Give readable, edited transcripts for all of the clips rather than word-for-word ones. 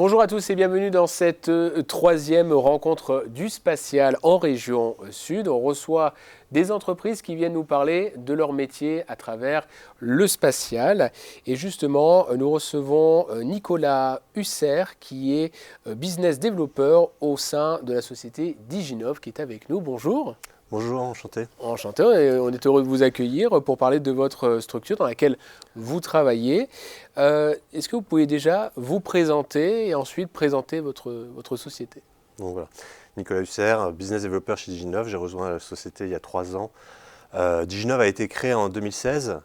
Bonjour à tous et bienvenue dans cette troisième rencontre du spatial en région sud. On reçoit des entreprises qui viennent nous parler de leur métier à travers le spatial. Et justement, nous recevons Nicolas Husser qui est business developer au sein de la société Diginov qui est avec nous. Bonjour. Bonjour, enchanté. Enchanté, et on est heureux de vous accueillir pour parler de votre structure dans laquelle vous travaillez. Est-ce que vous pouvez déjà vous présenter et ensuite présenter votre société? Donc voilà, Nicolas Husser, business developer chez Diginov. J'ai rejoint la société il y a 3 ans. Diginov a été créé en 2016.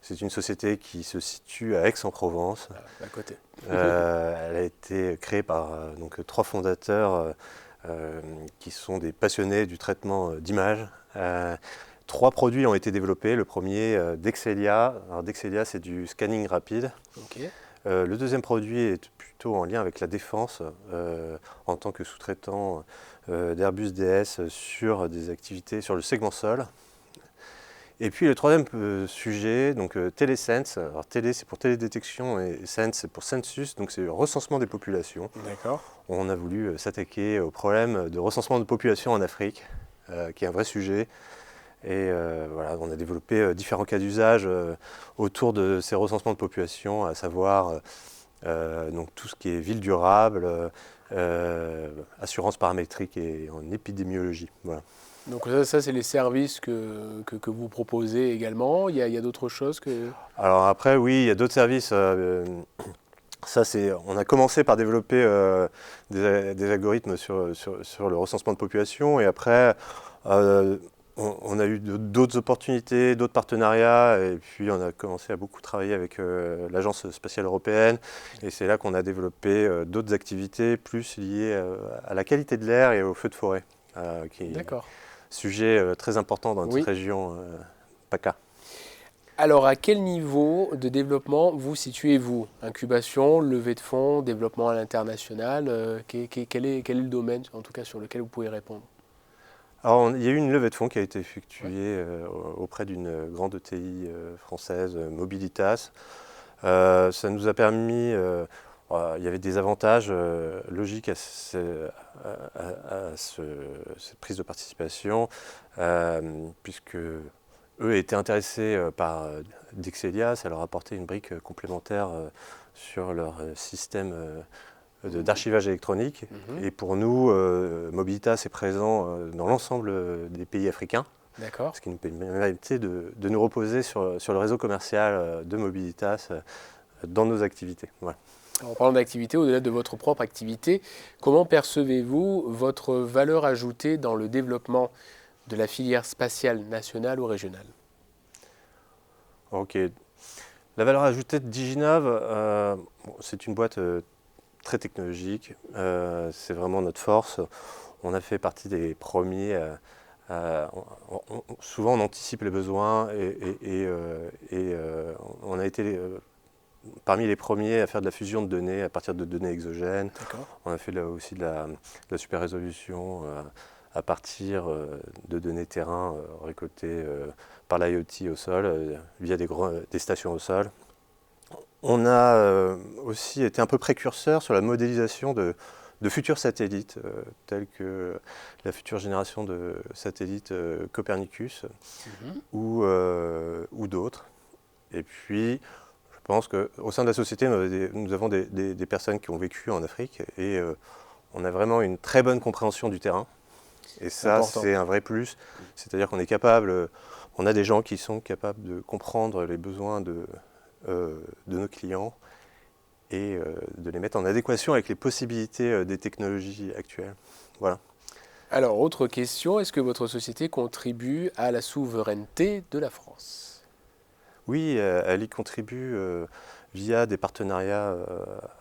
C'est une société qui se situe à Aix-en-Provence. À côté. Elle a été créée par donc 3 fondateurs qui sont des passionnés du traitement d'images. 3 produits ont été développés. Le premier, Dexelia. Alors Dexelia, c'est du scanning rapide. Okay. Le deuxième produit est plutôt en lien avec la défense, en tant que sous-traitant d'Airbus DS sur des activités sur le segment sol. Et puis le troisième sujet, donc Telesense. Alors télé, c'est pour télédétection et sense, c'est pour census, donc c'est le recensement des populations. D'accord. On a voulu s'attaquer au problème de recensement de population en Afrique, qui est un vrai sujet. Et voilà, on a développé différents cas d'usage autour de ces recensements de population, à savoir donc tout ce qui est ville durable, assurance paramétrique et en épidémiologie. Voilà. Donc ça c'est les services que vous proposez également. Il y a d'autres choses que... Alors après, oui, il y a d'autres services. On a commencé par développer des algorithmes sur le recensement de population, et après on a eu d'autres opportunités, d'autres partenariats, et puis on a commencé à beaucoup travailler avec l'Agence spatiale européenne, et c'est là qu'on a développé d'autres activités plus liées à la qualité de l'air et aux feux de forêt, qui est un sujet très important dans notre région PACA. Alors, à quel niveau de développement vous situez-vous? Incubation, levée de fonds, développement à l'international, quel est le domaine, en tout cas, sur lequel vous pouvez répondre? Alors, il y a eu une levée de fonds qui a été effectuée auprès d'une grande ETI française, Mobilitas. Ça nous a permis, il y avait des avantages logiques à cette prise de participation, puisque eux étaient intéressés par Dexelia. Ça leur apportait une brique complémentaire sur leur système d'archivage électronique. Et pour nous, Mobilitas est présent dans l'ensemble des pays africains. Ce qui nous permettait de nous reposer sur le réseau commercial de Mobilitas dans nos activités. Voilà. En parlant d'activité, au-delà de votre propre activité, comment percevez-vous votre valeur ajoutée dans le développement de la filière spatiale nationale ou régionale? Ok. La valeur ajoutée de Diginov, c'est une boîte très technologique. C'est vraiment notre force. On a fait partie des premiers. Souvent, on anticipe les besoins et on a été parmi les premiers à faire de la fusion de données à partir de données exogènes. On a fait là aussi de la super résolution à partir de données terrain récoltées par l'IoT au sol, via des stations au sol. On a aussi été un peu précurseur sur la modélisation de futurs satellites, tels que la future génération de satellites Copernicus ou d'autres. Et puis, je pense qu'au sein de la société, nous avons des personnes qui ont vécu en Afrique, et on a vraiment une très bonne compréhension du terrain. Et ça, c'est un vrai plus. C'est-à-dire qu'on est capable, on a des gens qui sont capables de comprendre les besoins de nos clients et de les mettre en adéquation avec les possibilités des technologies actuelles. Voilà. Alors, autre question, est-ce que votre société contribue à la souveraineté de la France? Oui, elle y contribue via des partenariats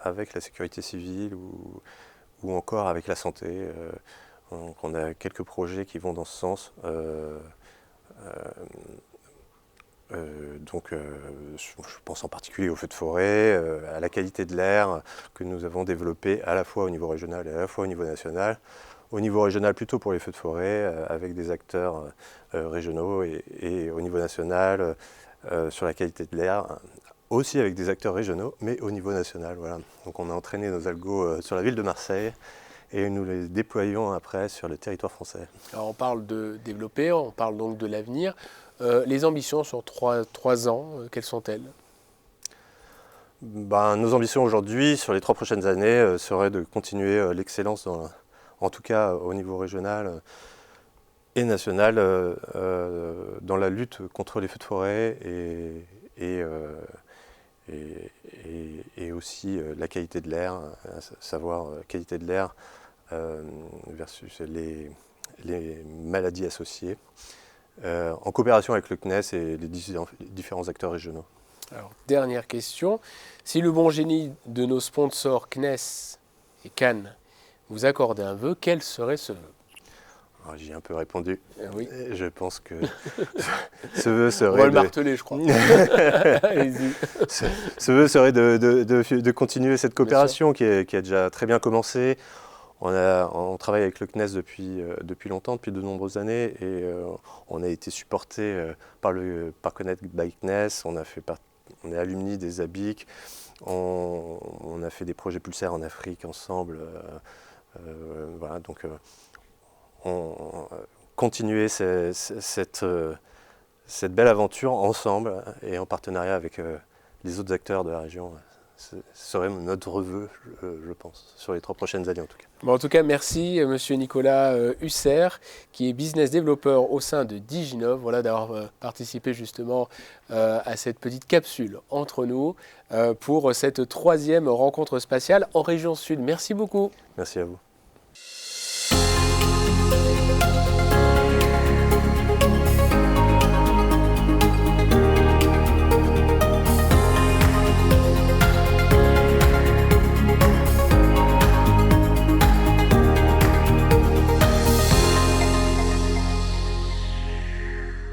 avec la sécurité civile ou encore avec la santé. Donc on a quelques projets qui vont dans ce sens. Je pense en particulier aux feux de forêt, à la qualité de l'air que nous avons développé à la fois au niveau régional et à la fois au niveau national. Au niveau régional, plutôt pour les feux de forêt, avec des acteurs régionaux, et au niveau national, sur la qualité de l'air, aussi avec des acteurs régionaux, mais au niveau national. Voilà. Donc on a entraîné nos algos sur la ville de Marseille et nous les déployons après sur le territoire français. Alors on parle de développer, on parle donc de l'avenir. Les ambitions sur 3 ans, quelles sont-elles? Nos ambitions aujourd'hui, sur les 3 prochaines années, seraient de continuer l'excellence, en tout cas au niveau régional et national, dans la lutte contre les feux de forêt et aussi la qualité de l'air, à savoir qualité de l'air versus les maladies associées, en coopération avec le CNES et les différents acteurs régionaux. Alors, dernière question. Si le bon génie de nos sponsors CNES et Cannes vous accordait un vœu, quel serait ce vœu? J'y ai un peu répondu. Oui. Je pense que ce vœu serait... On va le marteler, je crois. Allez-y. Ce vœu serait de continuer cette coopération qui a déjà très bien commencé. On travaille avec le CNES depuis longtemps, depuis de nombreuses années, et on a été supporté par Connect by CNES. On est alumni des ABIC. On a fait des projets pulsaires en Afrique ensemble. Voilà, donc continuer cette belle aventure ensemble et en partenariat avec les autres acteurs de la région. Ce serait notre vœu, je pense, sur les 3 prochaines années en tout cas. Bon, en tout cas, merci Monsieur Nicolas Husser, qui est business developer au sein de Diginov, voilà, d'avoir participé justement à cette petite capsule entre nous pour cette 3e rencontre spatiale en région Sud. Merci beaucoup. Merci à vous.